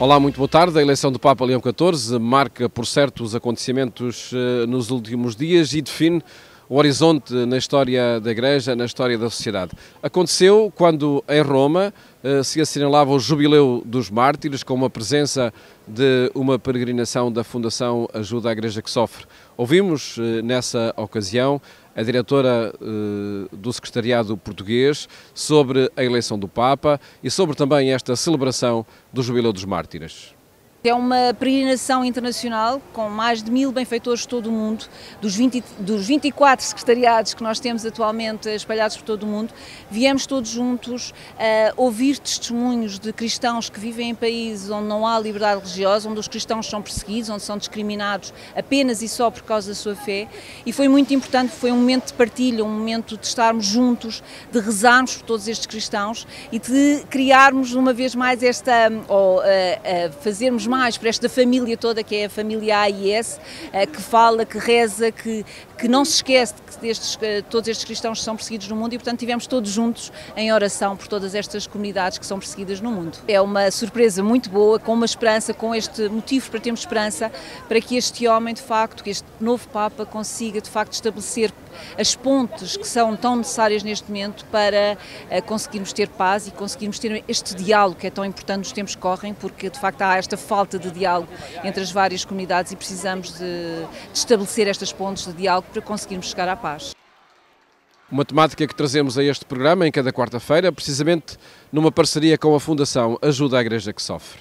Olá, muito boa tarde. A eleição do Papa Leão XIV marca, por certo, os acontecimentos nos últimos dias e define o horizonte na história da Igreja, na história da sociedade. Aconteceu quando, em Roma, se assinalava o Jubileu dos Mártires, com uma presença de uma peregrinação da Fundação Ajuda à Igreja que Sofre. Ouvimos, nessa ocasião, a diretora do Secretariado Português sobre a eleição do Papa e sobre também esta celebração do Jubileu dos Mártires. É uma peregrinação internacional com mais de 1000 benfeitores de todo o mundo, dos 24 secretariados que nós temos atualmente espalhados por todo o mundo. Viemos todos juntos ouvir testemunhos de cristãos que vivem em países onde não há liberdade religiosa, onde os cristãos são perseguidos, onde são discriminados apenas e só por causa da sua fé. E foi muito importante, foi um momento de partilha, um momento de estarmos juntos, de rezarmos por todos estes cristãos e de criarmos uma vez mais fazermos mais para esta família toda, que é a família AIS, que fala, que reza, que não se esquece que todos estes cristãos são perseguidos no mundo e, portanto, estivemos todos juntos em oração por todas estas comunidades que são perseguidas no mundo. É uma surpresa muito boa, com uma esperança, com este motivo para termos esperança, para que este homem, de facto, que este novo Papa consiga, de facto, estabelecer as pontes que são tão necessárias neste momento para conseguirmos ter paz e conseguirmos ter este diálogo que é tão importante nos tempos que correm, porque, de facto, há esta falta de diálogo entre as várias comunidades e precisamos de estabelecer estas pontes de diálogo para conseguirmos chegar à paz. Uma temática que trazemos a este programa em cada quarta-feira, precisamente numa parceria com a Fundação Ajuda à Igreja que Sofre.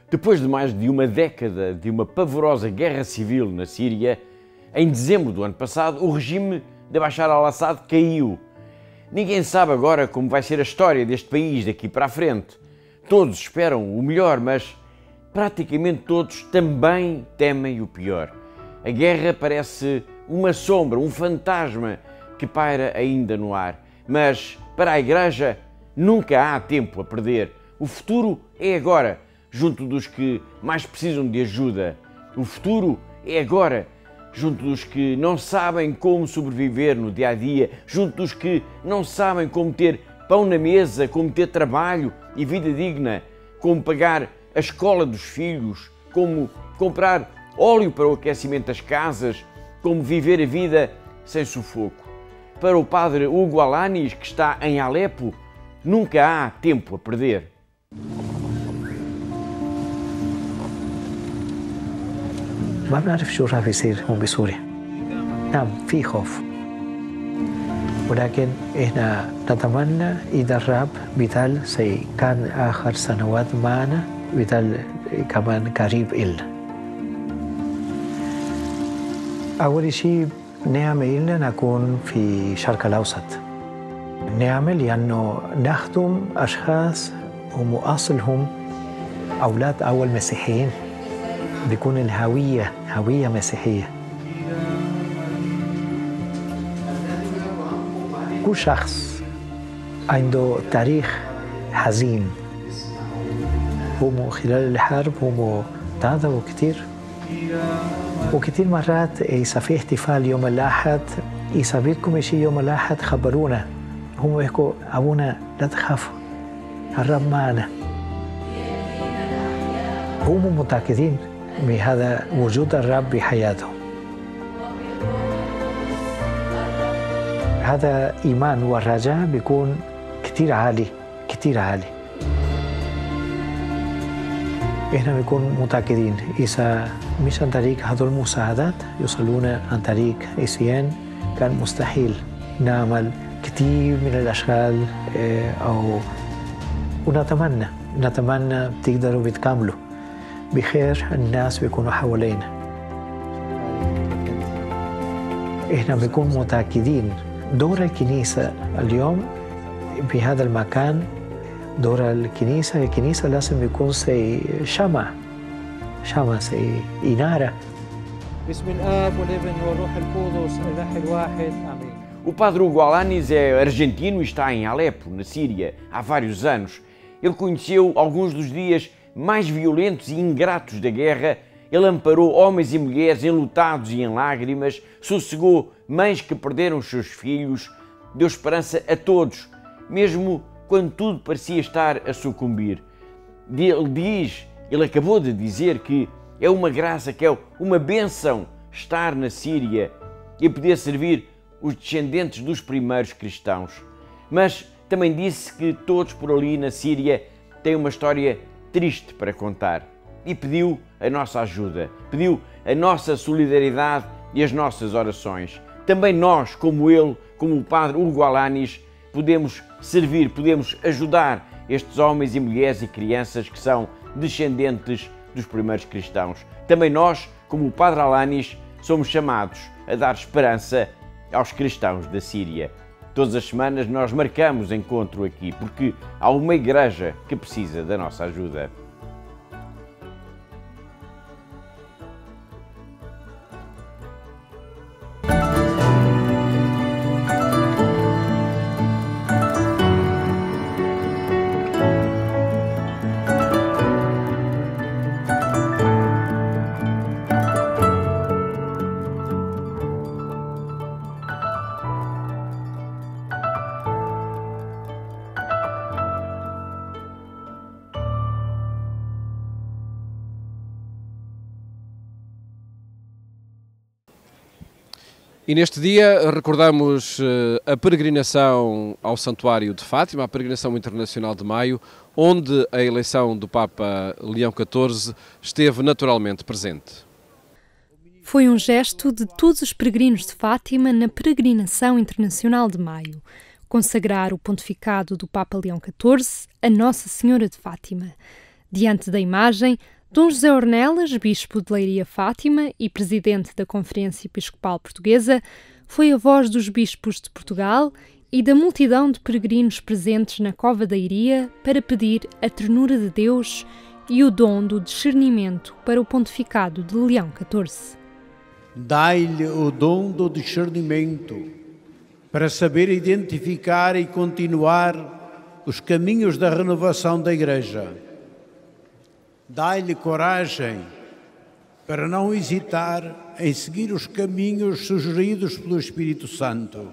Depois de mais de uma década de uma pavorosa guerra civil na Síria, em dezembro do ano passado, o regime de Bashar al-Assad caiu. Ninguém sabe agora como vai ser a história deste país daqui para a frente. Todos esperam o melhor, mas praticamente todos também temem o pior. A guerra parece uma sombra, um fantasma que paira ainda no ar. Mas para a Igreja nunca há tempo a perder. O futuro é agora, junto dos que mais precisam de ajuda. O futuro é agora, junto dos que não sabem como sobreviver no dia-a-dia, junto dos que não sabem como ter pão na mesa, como ter trabalho e vida digna, como pagar a escola dos filhos, como comprar óleo para o aquecimento das casas, como viver a vida sem sufoco. Para o padre Hugo Alanis, que está em Alepo, nunca há tempo a perder. ما بنعرف شو راح يصير هون بسوريا. نعم في خوف، ولكن احنا نتمنى إذا الرب بيضل كان آخر سنوات معنا بيضل كمان قريب إلنا. أول شيء نعمة إلنا نكون في الشرق الأوسط. نعمة لأنه نخدم أشخاص هم أصلهم أولاد أول مسيحيين. بيكون الهوية هوية مسيحية. كل شخص عنده تاريخ حزين. هم خلال الحرب هم تعذبوا كتير. وكتير مرات إذا في احتفال يوم الأحد إذا بدكم شيء يوم الأحد خبرونا. هم يحكوا أبونا لا تخافوا الرب معنا. هم متأكدين من هذا وجود الرب بحياتهم. هذا إيمان والرجاء بيكون كتير عالي كتير عالي. إحنا بنكون متأكدين إذا مش عن طريق هذول المساعدات يوصلون عن طريق إسيان كان مستحيل نعمل كتير من الأشغال ونتمنى تقدروا بتكملوا بخير الناس بيكونوا حوالينا. احنا بنكون متأكدين دور الكنيسة اليوم بهذا المكان دور الكنيسة لازم يكون زي شمع زي إنارة. باسم الآب والابن والروح القدس الإله الواحد آمين. O padre Hugo Alanis é argentino e está em Alepo, na Síria, há vários anos. Ele conheceu alguns dos dias mais violentos e ingratos da guerra. Ele amparou homens e mulheres enlutados e em lágrimas, sossegou mães que perderam os seus filhos, deu esperança a todos, mesmo quando tudo parecia estar a sucumbir. Ele acabou de dizer que é uma graça, que é uma bênção estar na Síria e poder servir os descendentes dos primeiros cristãos. Mas também disse que todos por ali na Síria têm uma história triste para contar e pediu a nossa ajuda, pediu a nossa solidariedade e as nossas orações. Também nós, como ele, como o padre Hugo Alanis, podemos servir, podemos ajudar estes homens e mulheres e crianças que são descendentes dos primeiros cristãos. Também nós, como o padre Alanis, somos chamados a dar esperança aos cristãos da Síria. Todas as semanas nós marcamos encontro aqui, porque há uma igreja que precisa da nossa ajuda. E neste dia recordamos a peregrinação ao Santuário de Fátima, a peregrinação internacional de maio, onde a eleição do Papa Leão XIV esteve naturalmente presente. Foi um gesto de todos os peregrinos de Fátima na peregrinação internacional de maio, consagrar o pontificado do Papa Leão XIV a Nossa Senhora de Fátima. Diante da imagem, Dom José Ornelas, bispo de Leiria Fátima e presidente da Conferência Episcopal Portuguesa, foi a voz dos bispos de Portugal e da multidão de peregrinos presentes na Cova da Iria para pedir a ternura de Deus e o dom do discernimento para o pontificado de Leão XIV. Dai-lhe o dom do discernimento para saber identificar e continuar os caminhos da renovação da Igreja. Dai-lhe coragem para não hesitar em seguir os caminhos sugeridos pelo Espírito Santo.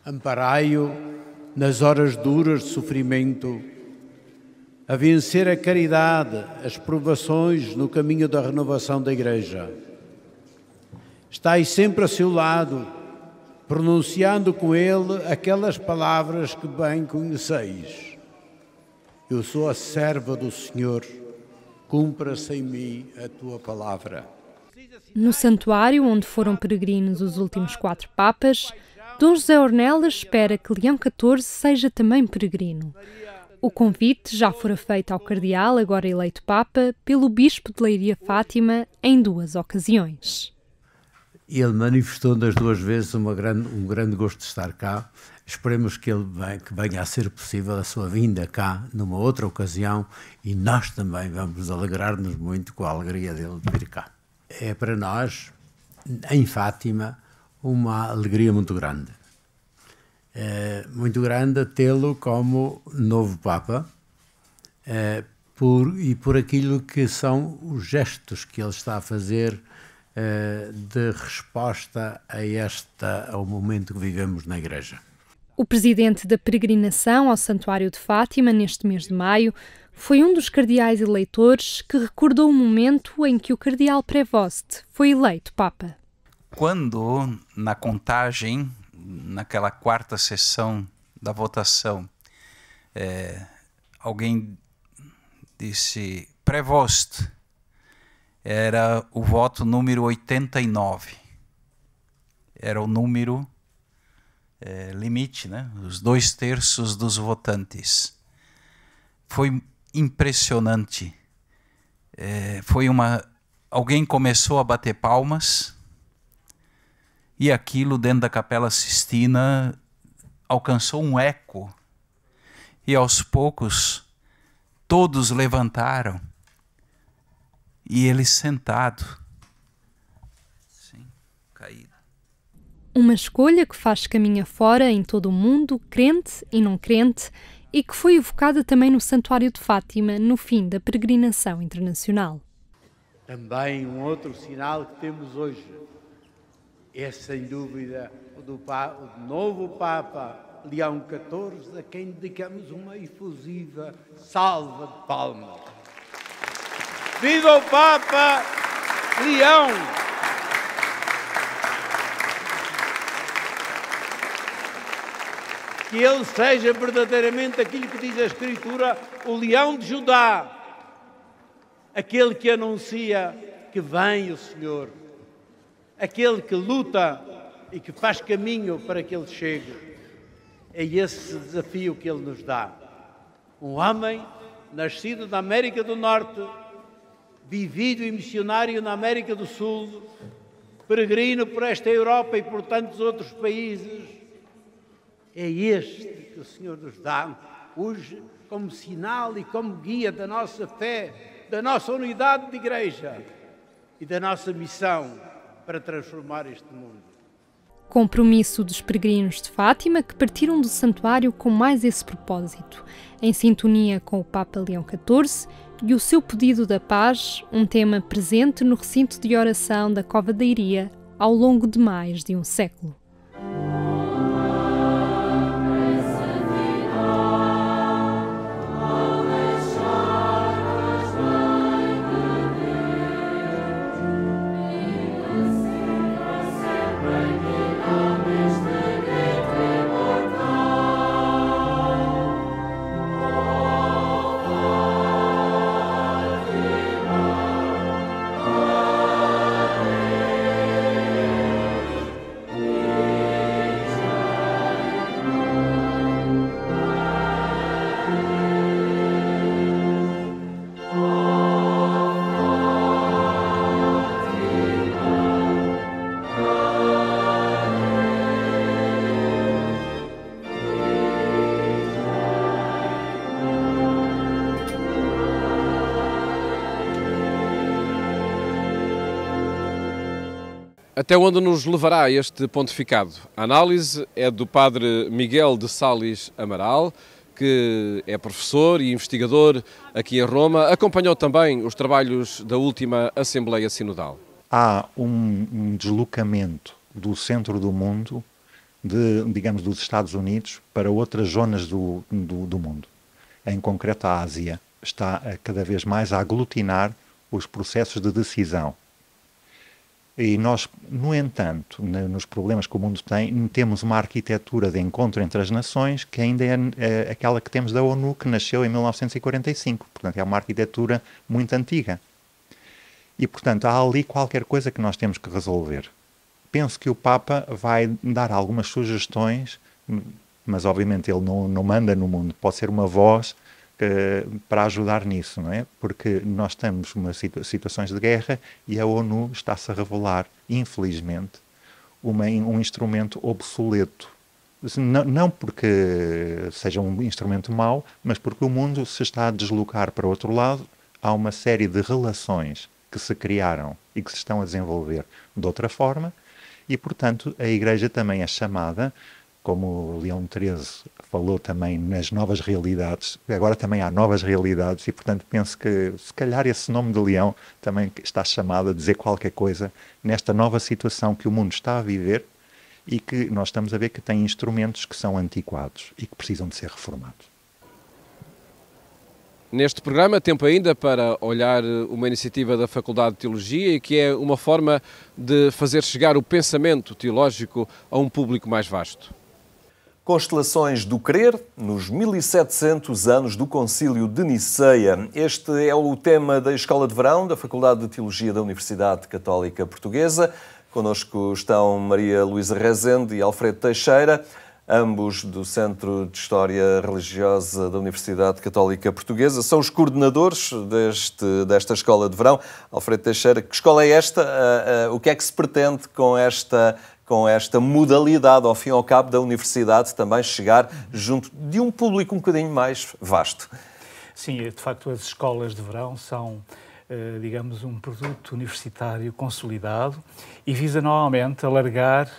Amparai-o nas horas duras de sofrimento, a vencer a caridade, as provações no caminho da renovação da Igreja. Estai sempre a seu lado, pronunciando com ele aquelas palavras que bem conheceis. Eu sou a serva do Senhor, cumpra-se em mim a tua palavra. No santuário onde foram peregrinos os últimos 4 papas, Dom José Ornelas espera que Leão XIV seja também peregrino. O convite já fora feito ao cardeal, agora eleito Papa, pelo bispo de Leiria Fátima em 2 ocasiões. Ele manifestou das 2 vezes um grande gosto de estar cá. Esperemos que venha a ser possível a sua vinda cá numa outra ocasião e nós também vamos alegrar-nos muito com a alegria dele de vir cá. É para nós, em Fátima, uma alegria muito grande. É muito grande tê-lo como novo Papa por aquilo que são os gestos que ele está a fazer de resposta ao momento que vivemos na Igreja. O presidente da peregrinação ao Santuário de Fátima, neste mês de maio, foi um dos cardeais eleitores que recordou o momento em que o cardeal Prevost foi eleito Papa. Quando, na contagem, naquela 4ª sessão da votação, alguém disse Prevost, era o voto número 89. Era o número limite, né? Os 2/3 dos votantes. Foi impressionante. Alguém começou a bater palmas e aquilo dentro da Capela Sistina alcançou um eco. E aos poucos, todos levantaram. E ele sentado. Sim, caído. Uma escolha que faz caminho fora em todo o mundo, crente e não crente, e que foi evocada também no Santuário de Fátima no fim da peregrinação internacional. Também um outro sinal que temos hoje é, sem dúvida, o novo Papa Leão XIV, a quem dedicamos uma efusiva salva de palmas. Viva o Papa Leão! Que ele seja verdadeiramente aquilo que diz a Escritura, o leão de Judá, aquele que anuncia que vem o Senhor, aquele que luta e que faz caminho para que ele chegue. É esse desafio que ele nos dá. Um homem nascido na América do Norte, vivido e missionário na América do Sul, peregrino por esta Europa e por tantos outros países. É este que o Senhor nos dá hoje como sinal e como guia da nossa fé, da nossa unidade de igreja e da nossa missão para transformar este mundo. Compromisso dos peregrinos de Fátima que partiram do santuário com mais esse propósito, em sintonia com o Papa Leão XIV e o seu pedido da paz, um tema presente no recinto de oração da Cova da Iria ao longo de mais de um século. Até onde nos levará este pontificado? A análise é do padre Miguel de Sales Amaral, que é professor e investigador aqui em Roma. Acompanhou também os trabalhos da última Assembleia Sinodal. Há um deslocamento do centro do mundo, digamos, dos Estados Unidos, para outras zonas do mundo. Em concreto, a Ásia está cada vez mais a aglutinar os processos de decisão. E nós, no entanto, nos problemas que o mundo tem, temos uma arquitetura de encontro entre as nações que ainda é aquela que temos da ONU, que nasceu em 1945. Portanto, é uma arquitetura muito antiga. E, portanto, há ali qualquer coisa que nós temos que resolver. Penso que o Papa vai dar algumas sugestões, mas, obviamente, ele não manda no mundo. Pode ser uma voz para ajudar nisso, não é? Porque nós estamos em situações de guerra e a ONU está-se a revelar, infelizmente, um instrumento obsoleto. Não porque seja um instrumento mau, mas porque o mundo se está a deslocar para outro lado. Há uma série de relações que se criaram e que se estão a desenvolver de outra forma e, portanto, a Igreja também é chamada, como Leão XIII falou também nas novas realidades, agora também há novas realidades e, portanto, penso que se calhar esse nome de Leão também está chamado a dizer qualquer coisa nesta nova situação que o mundo está a viver e que nós estamos a ver que tem instrumentos que são antiquados e que precisam de ser reformados. Neste programa, tempo ainda para olhar uma iniciativa da Faculdade de Teologia e que é uma forma de fazer chegar o pensamento teológico a um público mais vasto. Constelações do Crer, nos 1700 anos do Concílio de Niceia. Este é o tema da Escola de Verão da Faculdade de Teologia da Universidade Católica Portuguesa. Connosco estão Maria Luísa Rezende e Alfredo Teixeira, ambos do Centro de História Religiosa da Universidade Católica Portuguesa. São os coordenadores desta Escola de Verão. Alfredo Teixeira, que escola é esta? O que é que se pretende com esta com esta modalidade, ao fim e ao cabo, da universidade também chegar junto de um público um bocadinho mais vasto. Sim, de facto as escolas de verão são, digamos, um produto universitário consolidado e visa normalmente alargar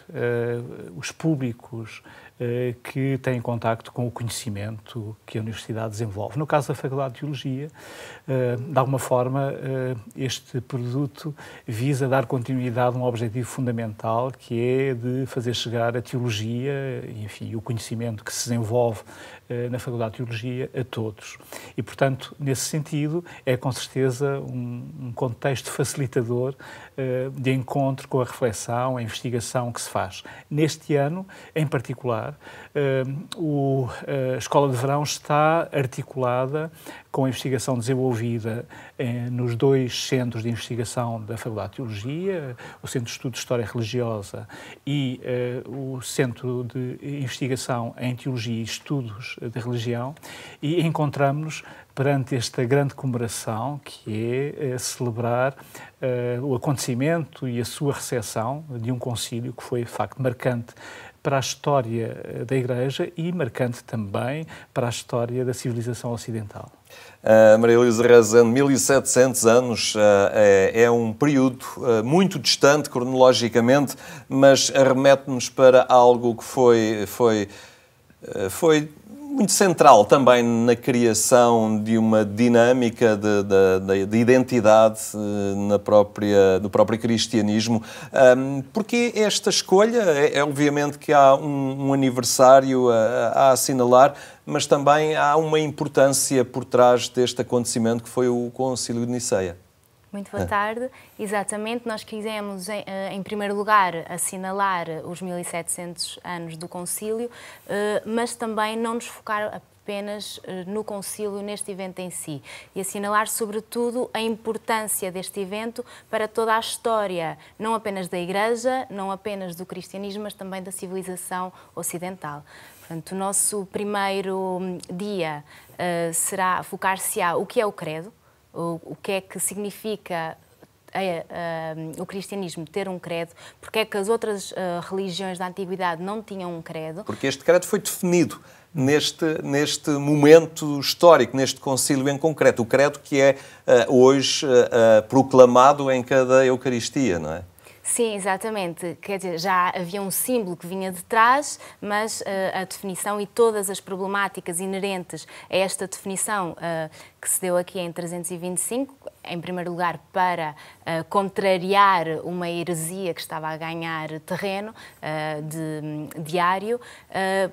os públicos que têm contacto com o conhecimento que a Universidade desenvolve. No caso da Faculdade de Teologia, de alguma forma, este produto visa dar continuidade a um objetivo fundamental, que é de fazer chegar a teologia, enfim, o conhecimento que se desenvolve na Faculdade de Teologia a todos. E, portanto, nesse sentido, é com certeza um contexto facilitador de encontro com a reflexão, a investigação que se faz. Neste ano, em particular, a Escola de Verão está articulada com a investigação desenvolvida nos 2 centros de investigação da Faculdade de Teologia, o Centro de Estudo de História Religiosa e o Centro de Investigação em Teologia e Estudos de Religião, e encontramos-nos perante esta grande comemoração, que é celebrar o acontecimento e a sua recepção de um concílio que foi, de facto, marcante para a história da Igreja e marcante também para a história da civilização ocidental. Maria Luísa Rezende, 1700 anos é um período muito distante cronologicamente, mas arremete-nos para algo que foi muito central também na criação de uma dinâmica de identidade no próprio cristianismo. Porque esta escolha? É obviamente que há um aniversário a assinalar, mas também há uma importância por trás deste acontecimento que foi o Concílio de Niceia. Muito boa tarde. Exatamente, nós quisemos, em primeiro lugar, assinalar os 1700 anos do concílio, mas também não nos focar apenas no concílio, neste evento em si, e assinalar, sobretudo, a importância deste evento para toda a história, não apenas da Igreja, não apenas do cristianismo, mas também da civilização ocidental. Portanto, o nosso primeiro dia será focar-se-á o que é o credo, o que é que significa o cristianismo ter um credo, porque é que as outras religiões da Antiguidade não tinham um credo. Porque este credo foi definido neste momento histórico, neste concílio em concreto. O credo que é hoje proclamado em cada Eucaristia, não é? Sim, exatamente. Quer dizer, já havia um símbolo que vinha de trás, mas a definição e todas as problemáticas inerentes a esta definição que se deu aqui em 325, em primeiro lugar para contrariar uma heresia que estava a ganhar terreno diário.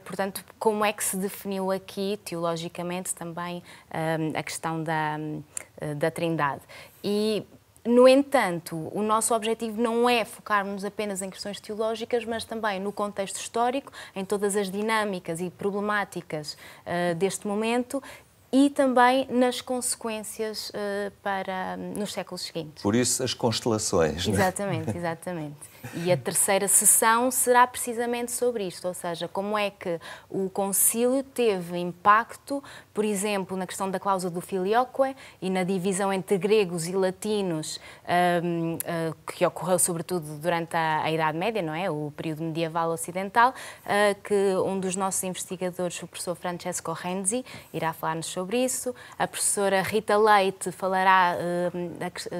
Portanto, como é que se definiu aqui, teologicamente, também a questão da Trindade? No entanto, o nosso objetivo não é focarmos apenas em questões teológicas, mas também no contexto histórico, em todas as dinâmicas e problemáticas deste momento e também nas consequências nos séculos seguintes. Por isso, as constelações. Exatamente, né? Exatamente. E a terceira sessão será precisamente sobre isto, ou seja, como é que o concílio teve impacto, por exemplo, na questão da cláusula do filioque e na divisão entre gregos e latinos, que ocorreu sobretudo durante a Idade Média, não é? O período medieval ocidental, que um dos nossos investigadores, o professor Francesco Renzi, irá falar-nos sobre isso. A professora Rita Leite falará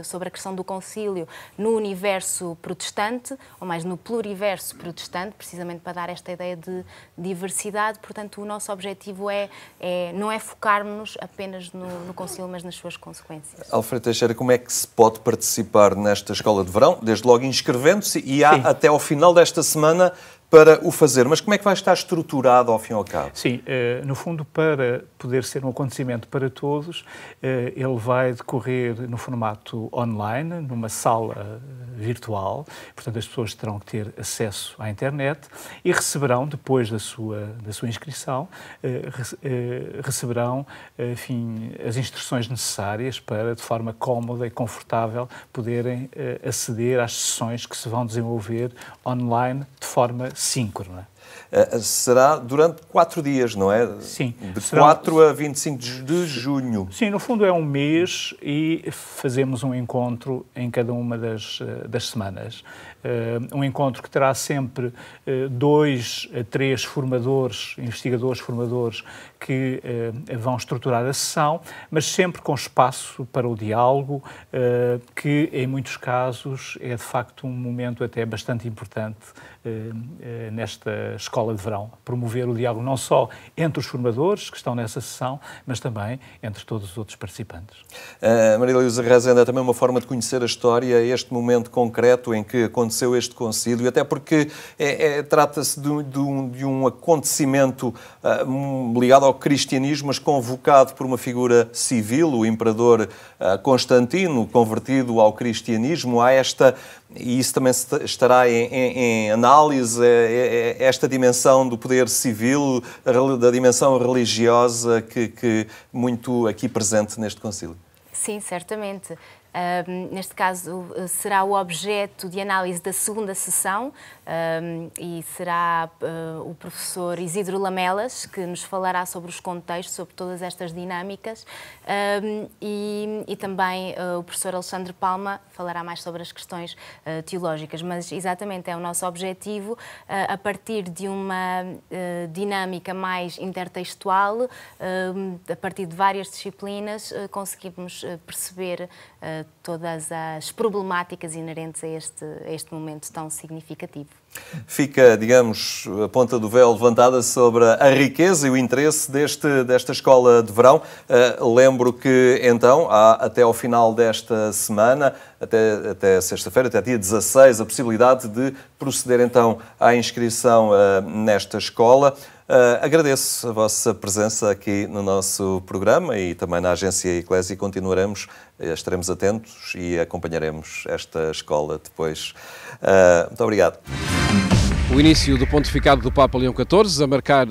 sobre a questão do concílio no universo protestante, ou mais no pluriverso protestante, precisamente para dar esta ideia de diversidade. Portanto, o nosso objetivo não é focarmos apenas no concílio, mas nas suas consequências. Alfredo Teixeira, como é que se pode participar nesta escola de verão? Desde logo inscrevendo-se e há até ao final desta semana para o fazer. Mas como é que vai estar estruturado ao fim e ao cabo? Sim, no fundo, para poder ser um acontecimento para todos, ele vai decorrer no formato online, numa sala virtual. Portanto, as pessoas terão que ter acesso à internet e receberão, depois da sua inscrição, receberão, enfim, as instruções necessárias para, de forma cómoda e confortável, poderem aceder às sessões que se vão desenvolver online de forma síncrona. Será durante 4 dias, não é? Sim. De 4 a 25 de junho. Sim, no fundo é um mês e fazemos um encontro em cada uma das semanas. Um encontro que terá sempre 2 a 3 formadores, investigadores formadores, que vão estruturar a sessão, mas sempre com espaço para o diálogo, que em muitos casos é de facto um momento até bastante importante nesta escola de verão. Promover o diálogo não só entre os formadores que estão nessa sessão, mas também entre todos os outros participantes. Maria Luísa Rezende, é também uma forma de conhecer a história, este momento concreto em que aconteceu este concílio, até porque trata-se de um acontecimento ligado ao cristianismo, mas convocado por uma figura civil, o imperador Constantino, convertido ao cristianismo. Há e isso também estará em análise, esta dimensão do poder civil, da dimensão religiosa que muito aqui presente neste concílio. Sim, certamente. Neste caso, será o objeto de análise da segunda sessão e será o professor Isidro Lamelas que nos falará sobre os contextos, sobre todas estas dinâmicas e também o professor Alexandre Palma falará mais sobre as questões teológicas, mas exatamente é o nosso objetivo, a partir de uma dinâmica mais intertextual, a partir de várias disciplinas, conseguimos perceber todas as problemáticas inerentes a este momento tão significativo. Fica, digamos, a ponta do véu levantada sobre a riqueza e o interesse desta escola de verão. Lembro que, então, há até ao final desta semana, até sexta-feira, até dia 16, a possibilidade de proceder, então, à inscrição nesta escola. Agradeço a vossa presença aqui no nosso programa e também na agência Eclésia. Estaremos atentos e acompanharemos esta escola depois. Muito obrigado. O início do pontificado do Papa Leão XIV, a marcar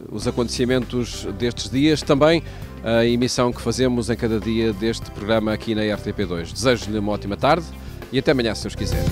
os acontecimentos destes dias, também a emissão que fazemos em cada dia deste programa aqui na RTP2. Desejo-lhe uma ótima tarde e até amanhã, se Deus quiser.